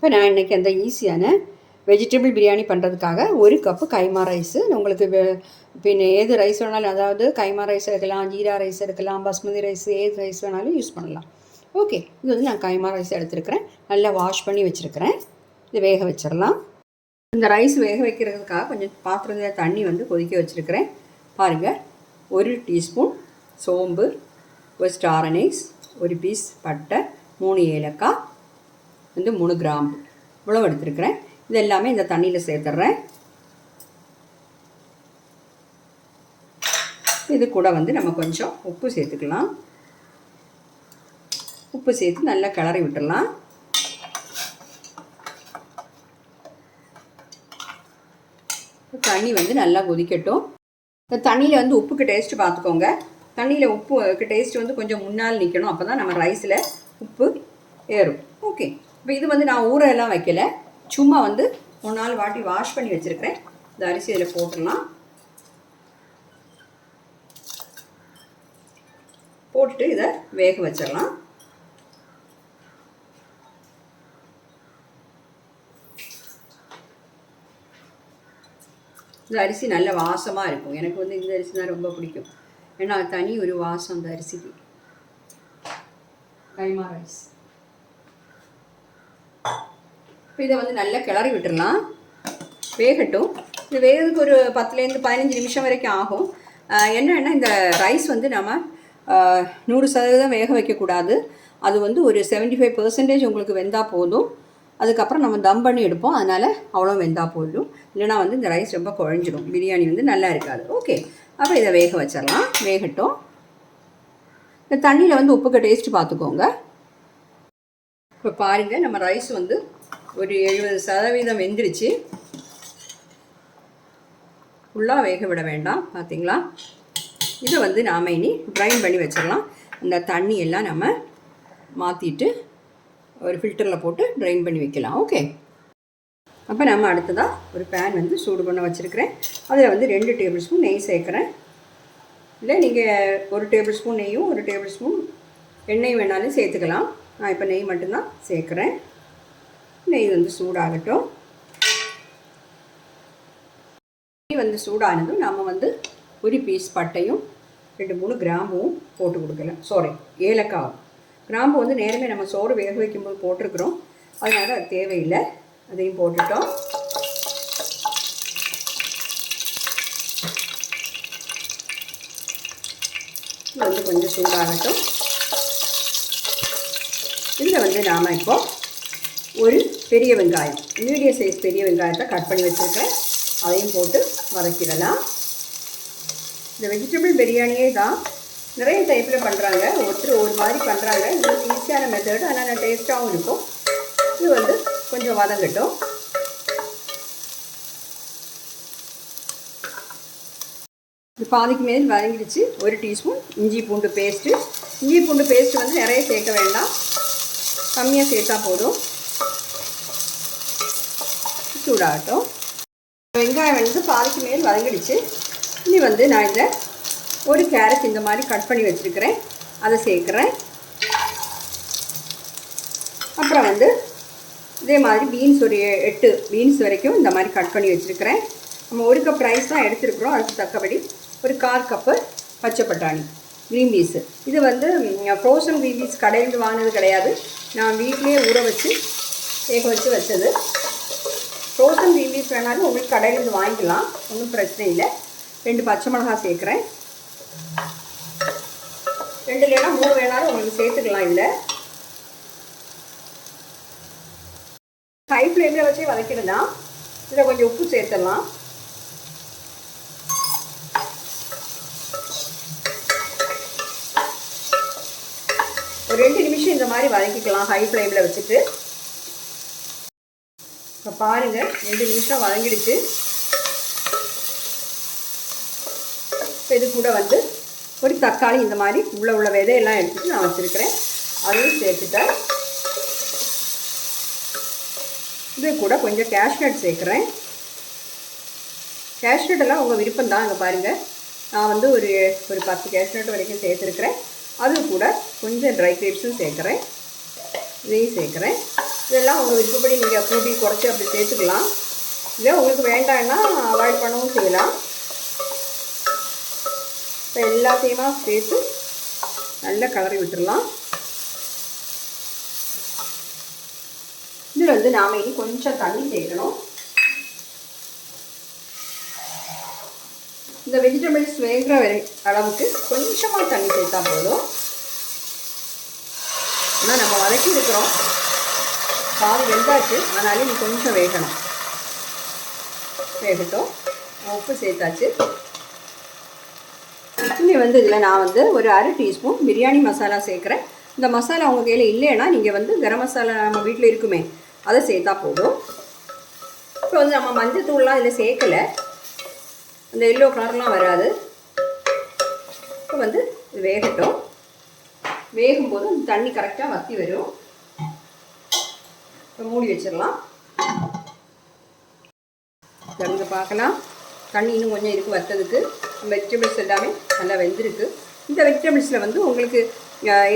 இப்போ நான் இன்றைக்கி அந்த ஈஸியான வெஜிடபிள் பிரியாணி பண்ணுறதுக்காக 1 கப்பு கைமா ரைஸு. உங்களுக்கு பின்ன ஏது ரைஸ் வேணாலும், அதாவது கைமா ரைஸ் எடுக்கலாம், ஜீரா ரைஸ் எடுக்கலாம், பாஸ்மதி ரைஸ், ஏது ரைஸ் வேணாலும் யூஸ் பண்ணலாம். ஓகே, இது வந்து நான் கைமா ரைஸ் எடுத்துருக்கிறேன். நல்லா வாஷ் பண்ணி வச்சுருக்கிறேன். இது வேக வச்சிடலாம். இந்த ரைஸ் வேக வைக்கிறதுக்காக கொஞ்சம் பாத்திரத்தில் தண்ணி வந்து கொதிக்க வச்சுருக்கிறேன். பாருங்கள், 1 டீஸ்பூன் சோம்பு, 1 ஸ்டார் அனீஸ், 1 பீஸ் பட்டை, 3 ஏலக்காய், 3 கிராம்பு இவ்வளோ எடுத்துருக்கிறேன். இது எல்லாமே இந்த தண்ணியில் சேர்த்துட்றேன். இது கூட வந்து நம்ம கொஞ்சம் உப்பு சேர்த்துக்கலாம். உப்பு சேர்த்து நல்லா கிளறி விட்டுடலாம். தண்ணி வந்து நல்லா கொதிக்கட்டும். இந்த தண்ணியில் வந்து உப்புக்கு டேஸ்ட்டு பார்த்துக்கோங்க. தண்ணியில் உப்புக்கு டேஸ்ட் வந்து கொஞ்சம் முன்னால் நிற்கணும். அப்போ தான் நம்ம ரைஸில் உப்பு ஏறும். ஓகே, இப்போ இது வந்து நான் ஊற எல்லாம் வைக்கலை, சும்மா வந்து 1 நாள் வாட்டி வாஷ் பண்ணி வச்சுருக்கிறேன். இந்த அரிசி இதில் போட்டுடலாம். போட்டுட்டு இதை வேக வச்சிடலாம். இந்த அரிசி நல்ல வாசமாக இருக்கும். எனக்கு வந்து இந்த அரிசி தான் ரொம்ப பிடிக்கும். ஏன்னா தனி ஒரு வாசம் இந்த அரிசிக்கு. கைமா ரைஸ். இப்போ இதை வந்து நல்லா கிளறி விட்டுடலாம். வேகட்டும். இது வேகிறதுக்கு ஒரு 10லேருந்து 15 நிமிஷம் வரைக்கும் ஆகும். என்னென்னா, இந்த ரைஸ் வந்து நம்ம 100% வேக வைக்கக்கூடாது. அது வந்து ஒரு 75% உங்களுக்கு வெந்தால் போதும். அதுக்கப்புறம் நம்ம தம் பண்ணி எடுப்போம், அதனால் அவ்வளோ வெந்தால் போதும். இல்லைனா வந்து இந்த ரைஸ் ரொம்ப குழஞ்சிடும், பிரியாணி வந்து நல்லா இருக்காது. ஓகே, அப்போ இதை வேக வச்சிடலாம். வேகட்டும். இந்த தண்ணியில் வந்து உப்புக்கு டேஸ்ட்டு பார்த்துக்கோங்க. இப்போ பாருங்கள், நம்ம ரைஸ் வந்து ஒரு 70% வெந்துருச்சு. ஃபுல்லாக வேக விட வேண்டாம். பார்த்தீங்களா? இதை வந்து நாம் இனி ட்ரைன் பண்ணி வச்சிடலாம். அந்த தண்ணி எல்லாம் நம்ம மாற்றிட்டு ஒரு ஃபில்டரில் போட்டு ட்ரைன் பண்ணி வைக்கலாம். ஓகே, அப்போ நம்ம அடுத்ததாக ஒரு பேன் வந்து சூடு பண்ண வச்சுருக்கிறேன். அதில் வந்து 2 டேபிள் ஸ்பூன் நெய் சேர்க்குறேன். இல்லை, நீங்கள் 1 டேபிள் ஸ்பூன் நெய்யும் 1 டேபிள் ஸ்பூன் எண்ணெய் வேணாலும் சேர்த்துக்கலாம். நான் இப்போ நெய் மட்டும்தான் சேர்க்குறேன். நெய் வந்து சூடாகட்டும். நெய் வந்து சூடானதும் நம்ம வந்து 1 பீஸ் பட்டையும் 2-3 கிராம்பும் போட்டு கொடுக்கலாம். ஏலக்காவும். கிராம்பு வந்து நேரமே நம்ம சோறு வேக வைக்கும்போது போட்டிருக்கிறோம், அதனால் அது தேவையில்லை. அதையும் போட்டுட்டோம். இது வந்து கொஞ்சம் சூடாகட்டும். இதில் வந்து நாம் இப்போ ஒரு பெரிய வெங்காயம், மீடியம் சைஸ் பெரிய வெங்காயத்தை கட் பண்ணி வச்சுருக்கேன். அதையும் போட்டு வதக்கிடலாம். இந்த வெஜிடபிள் பிரியாணியே தான் நிறைய டைப்பில் பண்ணுறாங்க. ஒருத்தர் ஒரு மாதிரி பண்ணுறாங்க. இது ஈஸியான மெத்தடு, ஆனால் டேஸ்ட்டாகவும் இருக்கும். இது வந்து கொஞ்சம் வதங்கட்டும். இது பாதிக்கு மேல் வதங்கிடுச்சு. 1 டீஸ்பூன் இஞ்சி பூண்டு பேஸ்ட்டு. இஞ்சி பூண்டு பேஸ்ட்டு வந்து நிறைய சேர்க்க வேண்டாம், கம்மியாக சேர்த்தா போதும். சூடாகட்டும். வெங்காயம் வந்து பாதிக்கு மேல் வதங்கிடுச்சு. இனி வந்து நான் இதை 1 கேரட் இந்த மாதிரி கட் பண்ணி வச்சுருக்கிறேன், அதை சேர்க்குறேன். அப்புறம் வந்து இதே மாதிரி பீன்ஸ் ஒரு 8 பீன்ஸ் வரைக்கும் இந்த மாதிரி கட் பண்ணி வச்சுருக்கிறேன். நம்ம 1 கப் ரைஸ் தான் எடுத்துருக்குறோம், அதுக்கு தக்கபடி ஒரு 1/4 கப்பு பச்சை பட்டாணி, க்ரீன் பீஸு. இது வந்து ஃப்ரோசன் க்ரீன் பீஸ் கடையில் வாங்கினது கிடையாது, நான் வீட்டிலேயே ஊற வச்சு வேக வச்சது. ஃப்ரோசன் க்ரீன் பீஸ் வேணாலும் உங்களுக்கு கடையிலேருந்து வாங்கிக்கலாம், ஒன்றும் பிரச்சனை இல்லை. 2 பச்சை மிளகாய் சேர்க்குறேன். 2 இல்லைனா 3 வேணாலும் உங்களுக்கு சேர்த்துக்கலாம். இல்லை, ஹை ஃப்ளேமில் வச்சே வதக்கிடலாம். இதில் கொஞ்சம் உப்பு சேர்த்துடலாம். ஒரு 2 நிமிஷம் இந்த மாதிரி வதக்கிக்கலாம் ஹை ஃப்ளேமில் வச்சுட்டு. இப்போ பாருங்கள், 2 நிமிஷம் வதங்கிடுச்சு. இப்போ இது கூட வந்து ஒரு தக்காளி இந்த மாதிரி உள்ள விதையெல்லாம் எடுத்துகிட்டு நான் வச்சுருக்கிறேன், அதையும் சேர்த்துட்டேன். இது கூட கொஞ்சம் கேஷ்நட் சேர்க்குறேன். கேஷ்நட்டெல்லாம் உங்கள் விருப்பம் தான். இங்கே பாருங்கள், நான் வந்து ஒரு 10 கேஷ்நட் வரைக்கும் சேர்த்துருக்குறேன். அது கூட கொஞ்சம் ட்ரை கிரேப்ஸும் சேர்க்குறேன். இதையும் சேர்க்குறேன். இதெல்லாம் உங்கள் விருப்பப்படி நீங்கள் கூட்டி குறைச்சி அப்படி சேர்த்துக்கலாம். இல்லை உங்களுக்கு வேண்டாம்னா அவாய்ட் பண்ணவும் செய்யலாம். இப்போ எல்லாத்தையுமா சேர்த்து நல்லா கலரி விட்டுடலாம். இதில் வந்து நாம் இனி கொஞ்சம் தண்ணி சேர்க்கணும். இந்த வெஜிடபிள்ஸ் வேகிற அளவுக்கு கொஞ்சமாக தண்ணி சேர்த்தா போதும். ஆனால் நம்ம வதக்கி இருக்கிறோம், பாதி வெந்தாச்சு, ஆனாலும் நீ கொஞ்சம் வேகணும். வேகட்டும். உப்பு சேர்த்தாச்சு. இனி வந்து இதில் நான் வந்து ஒரு 1/2 டீஸ்பூன் பிரியாணி மசாலா சேர்க்குறேன். இந்த மசாலா உங்கள் கையில் இல்லைன்னா நீங்கள் வந்து கரம் மசாலா நம்ம வீட்டில் இருக்குமே அதை சேர்த்தா போதும். இப்போ வந்து நம்ம மஞ்சள் தூள்லாம் இதில் சேர்க்கலை, அந்த எல்லோ கலர்லாம் வராது. இப்போ வந்து இது வேகட்டும். வேகும்போது அந்த தண்ணி கரெக்டாக வற்றி வரும். இப்போ மூடி வச்சிடலாம். திறந்து பார்க்கலாம். தண்ணி இன்னும் கொஞ்சம் இருக்குது வற்றதுக்கு. வெஜிடபிள்ஸ் எல்லாமே நல்லா வெந்திருக்கு. இந்த வெஜிடபிள்ஸில் வந்து உங்களுக்கு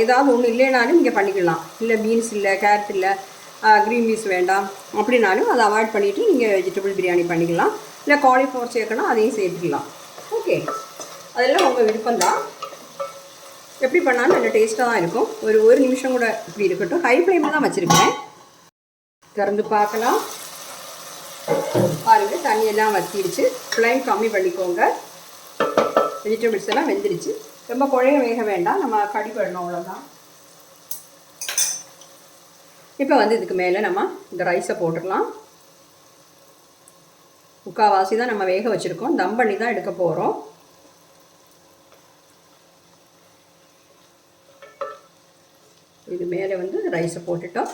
ஏதாவது ஒன்று இல்லைனாலும் நீங்கள் பண்ணிக்கலாம். இல்லை பீன்ஸ் இல்லை, கேரட் இல்லை, க்ரீன் பீன்ஸ் வேண்டாம் அப்படின்னாலும் அதை அவாய்ட் பண்ணிவிட்டு நீங்கள் வெஜிடபிள் பிரியாணி பண்ணிக்கலாம். இல்லை காலிஃப்ளவர் சேர்க்கணும், அதையும் சேர்த்துக்கலாம். ஓகே, அதெல்லாம் உங்கள் விருப்பம்தான். எப்படி பண்ணாலும் நல்ல டேஸ்ட்டாக தான் இருக்கும். ஒரு நிமிஷம் கூட இப்படி இருக்கட்டும். ஹை ஃப்ளேமில் தான் வச்சுருக்கேன். திறந்து பார்க்கலாம். பாருங்கள், தண்ணியெல்லாம் வற்றிடுச்சு. ஃப்ளேம் கம்மி பண்ணிக்கோங்க. வெஜிடபிள்ஸ் எல்லாம் வெந்துடுச்சு. ரொம்ப குழைய வேக வேண்டாம், நம்ம கடி பண்ணணும், அவ்வளோதான். இப்போ வந்து இதுக்கு மேலே நம்ம இந்த ரைஸை போட்டுடலாம். முக்கால்வாசி தான் நம்ம வேக வச்சுருக்கோம். தம் பண்ணி தான் எடுக்க போகிறோம். இது மேலே வந்து ரைஸை போட்டுட்டோம்.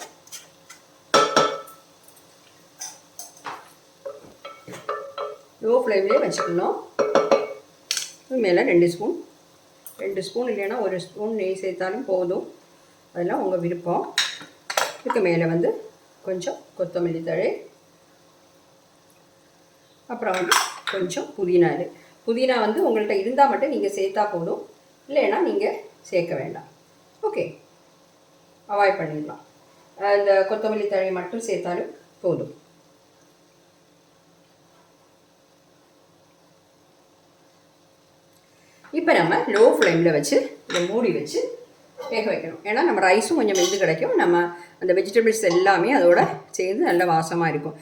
லோ ஃப்ளேம்லேயே வச்சுக்கணும். இது மேலே 2 ஸ்பூன் இல்லைன்னா 1 ஸ்பூன் நெய் சேர்த்தாலும் போதும். அதெல்லாம் உங்கள் விருப்பம். இதுக்கு மேலே வந்து கொஞ்சம் கொத்தமல்லி தழை, அப்புறம் வந்து கொஞ்சம் புதினா வந்து உங்கள்கிட்ட இருந்தால் மட்டும் நீங்கள் சேர்த்தா போதும், இல்லைன்னா நீங்கள் சேர்க்க வேண்டாம். ஓகே, அவாய்ட் பண்ணிடலாம். இந்த கொத்தமல்லி தழை மட்டும் சேர்த்தாலும் போதும். இப்போ நம்ம லோ ஃப்ளேமில் வச்சு இதை மூடி வச்சு வேக வைக்கணும். ஏன்னா நம்ம ரைஸும் கொஞ்சம் வெந்து கிடைக்கும், நம்ம அந்த வெஜிடபிள்ஸ் எல்லாமே அதோட சேர்ந்து நல்ல வாசமாக இருக்கும்.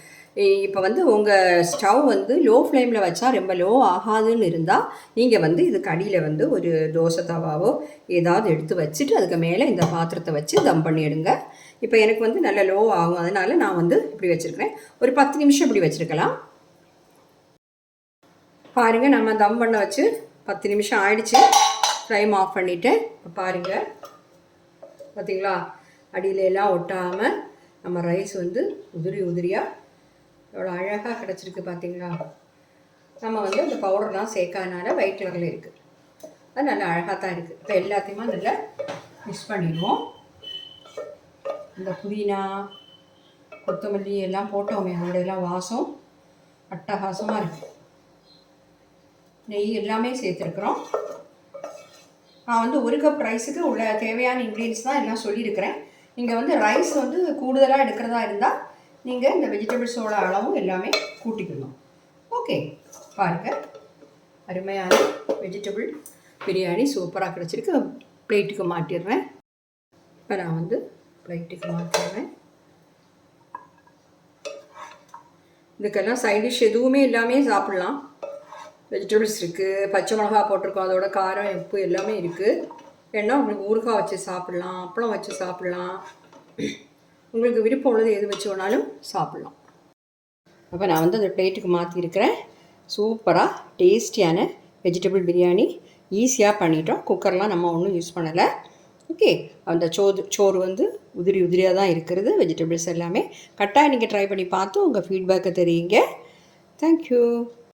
இப்போ வந்து உங்கள் ஸ்டவ் வந்து லோ ஃப்ளேமில் வச்சா ரொம்ப லோ ஆகாதுன்னு இருந்தால் நீங்கள் வந்து இதுக்கு அடியில் வந்து ஒரு தோசை தவாவோ ஏதாவது எடுத்து வச்சுட்டு அதுக்கு மேலே இந்த பாத்திரத்தை வச்சு தம் பண்ணிடுங்க. இப்போ எனக்கு வந்து நல்ல லோ ஆகும், அதனால் நான் வந்து இப்படி வச்சுருக்கிறேன். ஒரு 10 நிமிஷம் இப்படி வச்சுருக்கலாம். பாருங்கள், நம்ம தம் பண்ண வச்சு 10 நிமிஷம் ஆயிடுச்சு. ஃப்ளைம் ஆஃப் பண்ணிவிட்டேன். இப்போ பாருங்கள், பார்த்திங்களா, அடியில எல்லாம் ஒட்டாமல் நம்ம ரைஸ் வந்து உதிரியாக எவ்வளோ அழகாக கிடச்சிருக்கு பார்த்திங்களா. நம்ம வந்து அந்த பவுடர்லாம் சேர்க்காதனால ஒயிட் கலரில் இருக்குது. அது நல்லா அழகாக தான் இருக்குது. இப்போ எல்லாத்தையுமே நல்லா மிக்ஸ் பண்ணிடுவோம். இந்த புதினா கொத்தமல்லி எல்லாம் போட்டோமே, அதோடையெல்லாம் வாசம் அட்டகாசமாக இருக்குது. நெய் எல்லாமே சேர்த்துருக்குறோம். நான் வந்து 1 கப் ரைஸுக்கு உள்ள தேவையான இன்க்ரீடியன்ஸ் தான் எல்லாம் சொல்லியிருக்கிறேன். நீங்கள் வந்து ரைஸ் வந்து கூடுதலாக எடுக்கிறதா இருந்தால் நீங்கள் இந்த வெஜிடபிள்ஸோட அளவும் எல்லாமே கூட்டிக்கணும். ஓகே, பாருங்கள், அருமையான வெஜிடபிள் பிரியாணி சூப்பராக கிடச்சிருக்கு. பிளேட்டுக்கு மாட்டிடுறேன். இப்போ நான் வந்து பிளேட்டுக்கு மாட்டிடுறேன். இதுக்கெல்லாம் சைட் டிஷ் எதுவுமே எல்லாமே சாப்பிட்லாம். வெஜிடபிள்ஸ் இருக்குது, பச்சை மிளகா போட்டிருக்கோம், அதோட காரம் உப்பு எல்லாமே இருக்குது. ஏன்னா உங்களுக்கு ஊறுகாய் வச்சு சாப்பிட்லாம், அப்பளம் வச்சு சாப்பிட்லாம், உங்களுக்கு விருப்பம் உள்ளது எது வச்சு வேணாலும் சாப்பிட்லாம். அப்போ நான் வந்து அந்த பிளேட்டுக்கு மாற்றிருக்கிறேன். சூப்பராக டேஸ்டியான வெஜிடபிள் பிரியாணி ஈஸியாக பண்ணிட்டோம். குக்கர்லாம் நம்ம ஒன்றும் யூஸ் பண்ணலை. ஓகே, அந்த சோறு வந்து உதிரியாக தான் இருக்கிறது. வெஜிடபிள்ஸ் எல்லாமே கட்டாயம் நீங்கள் ட்ரை பண்ணி பார்த்து உங்கள் ஃபீட்பேக்கை தெரியுங்க. தேங்க்யூ.